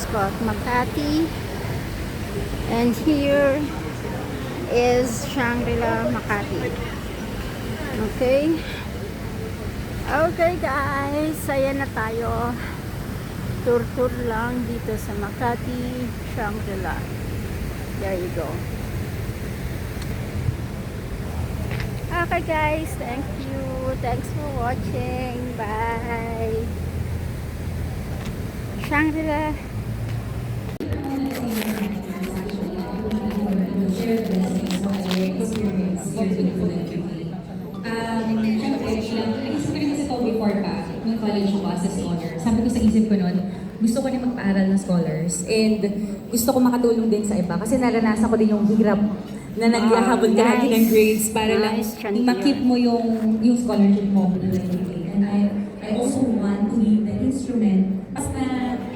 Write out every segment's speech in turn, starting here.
called Makati. And here is Shangri-La Makati. Okay. Okay guys, ayan na tayo. Tour lang dito sa Makati, Shangri-La. There you go. Okay guys, thank you. Thanks for watching. Bye. Shangri-La. College ako as a scholar. Sabi ko sa isip ko noon, gusto ko rin magpaaral ng scholars and gusto ko makatulong din sa iba kasi naranasan ko din yung hirap na naghahabol ka natin ng grades para lang makip mo yung scholarship mo. And I also want to be the instrument basta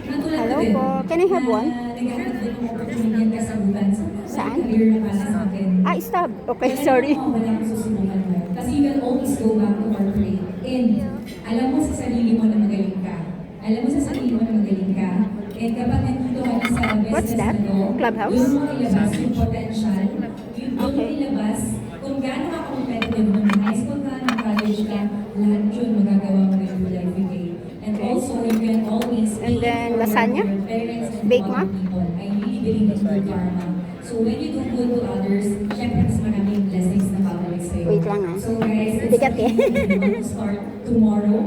natulad Hello din. po. Can I have one? Naghahanap din ng opportunity ang kasagutan. Saan? Career na para sa akin. Stop. Okay, sorry. Wala akong susubukan mo. Kasi you can always go back to corporate. And alam mo sa sarili mo na magaling ka. Alam mo sa sarili mo na magaling ka. And kapag nandito ka na sa What's business that? na to, Clubhouse? doon mo ilabas yung potential. Doon mo ilabas kung gaano ka competitive nung high school ka, nung college ka, lahat yun magagawa mo in your life today. And also, you can always And then, lasagna? your parents and Bake other mo? people. I really believe in good karma. So when you do good to others, syempre mas maraming blessings na babalik sa'yo. Wait lang ah. So guys, Bigat eh. you want to start tomorrow,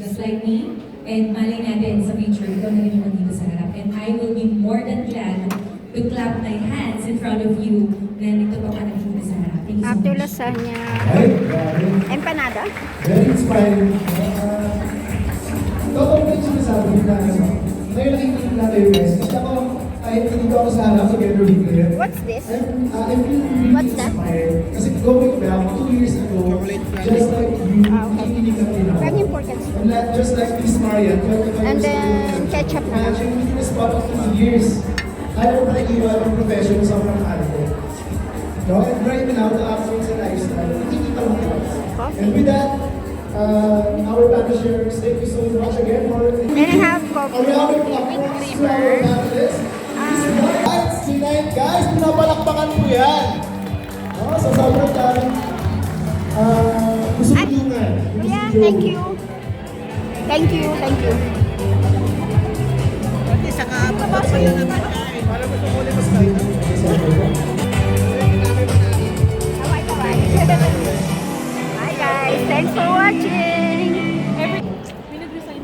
just like me, and malay natin sa future, ikaw na rin yung nandito sa harap. And I will be more than glad to clap my hands in front of you na nito pa ka nandito sa harap. Thank you so After much. lasagna, Ay, grabe. empanada. Very inspiring. Totoo ko yung sinasabi na ngayon nakikita natin yung guys. Kasi ako, kahit nandito ako sa harap together with you. What's this? I feel really What's that? inspired. Kasi going back 2 years ago, just like you, nakikinig na rin ako. Very important. And just like Miss Maria, 25 And years then, ago. ketchup na. Imagine, within the spot of 2 years, ayaw ko na iwan ang profession sa mga arte. No? And right now, the actions and lifestyle, nakikita mo ko. And with that, our panelists, thank you so much again for Then I have coffee. our platforms to our panelists. Guys, tonight, guys, pinapalakpakan po yan. No? So, sobrang daming gusto tulungan. Yeah, thank you. Thank you, thank you. Saka papapala na tayo. Para gusto ko ulit mas kayo. Hi guys, thanks for watching.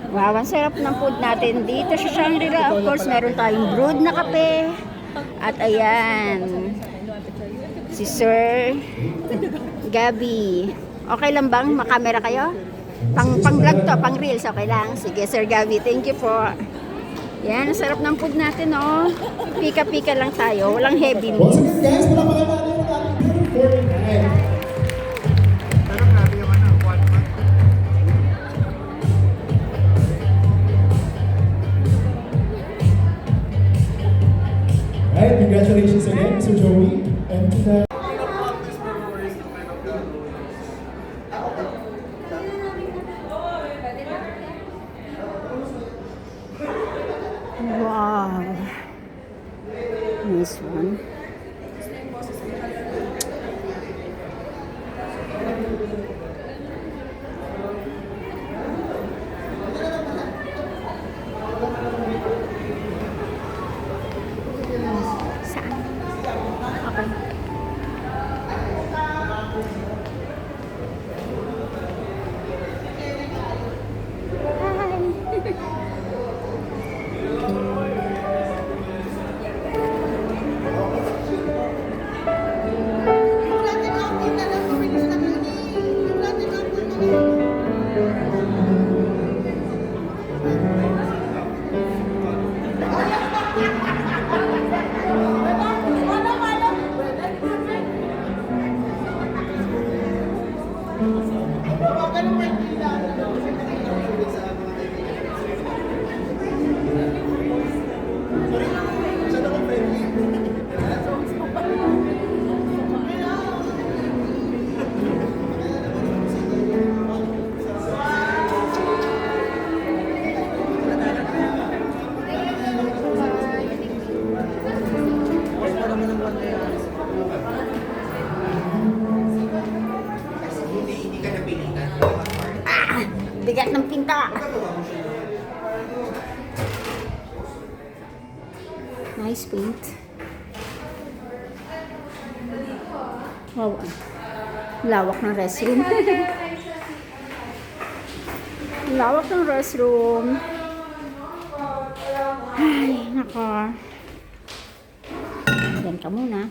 Wow, ang sarap ng food natin dito sa Shangri-La. Of course, meron tayong brewed na kape. At ayan, si Sir Gabi. Okay lang bang makamera kayo? Pang-vlog to, pang-reels, okay lang. Sige, Sir Gabi, thank you po. Yan, ang sarap ng food natin, oh. Pika-pika lang tayo, walang heavy meat. Once again, guys, palakpakan natin yung ating beautiful night. Pero grabe yung 1 month. Right, congratulations again, Sir Joey. And to the Wow. Nice one. Saan? Okay. Hi. ka! Nice paint. Wow. Lawak ng restroom. Lawak ng restroom. Ay, nako. Diyan ka muna.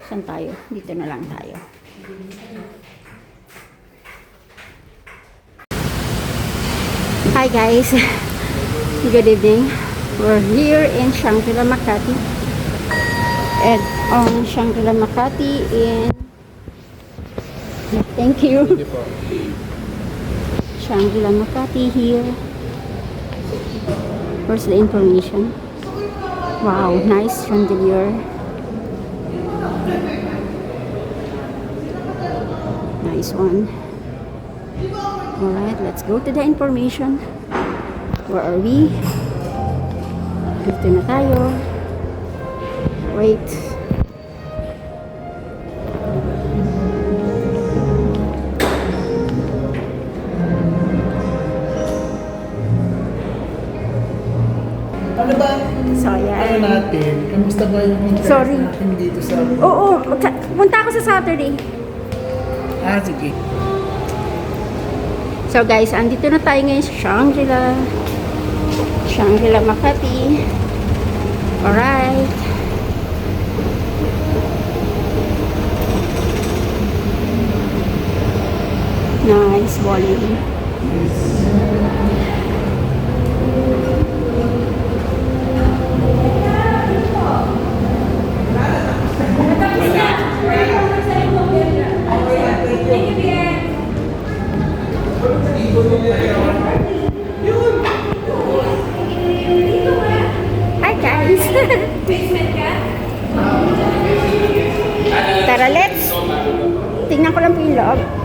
Saan tayo? Dito na lang tayo. Hi guys. Good evening. We're here in Shangri-La Makati. And on Shangri-La Makati in... Thank you. Shangri-La Makati here. Where's the information? Wow, nice chandelier. Nice one. Alright, let's go to the information. Where are we? Dito na tayo. Wait. Ano ba? So, Ano ayan. natin? Kamusta ba yung interest Sorry. natin dito sa... Oo, punta ako sa Saturday. Sige. So guys, andito na tayo ngayon sa Shangri-La. Shangri-La Makati. Alright. Nice volume. Hi guys! Tara, let's! Tingnan ko lang po yung loob.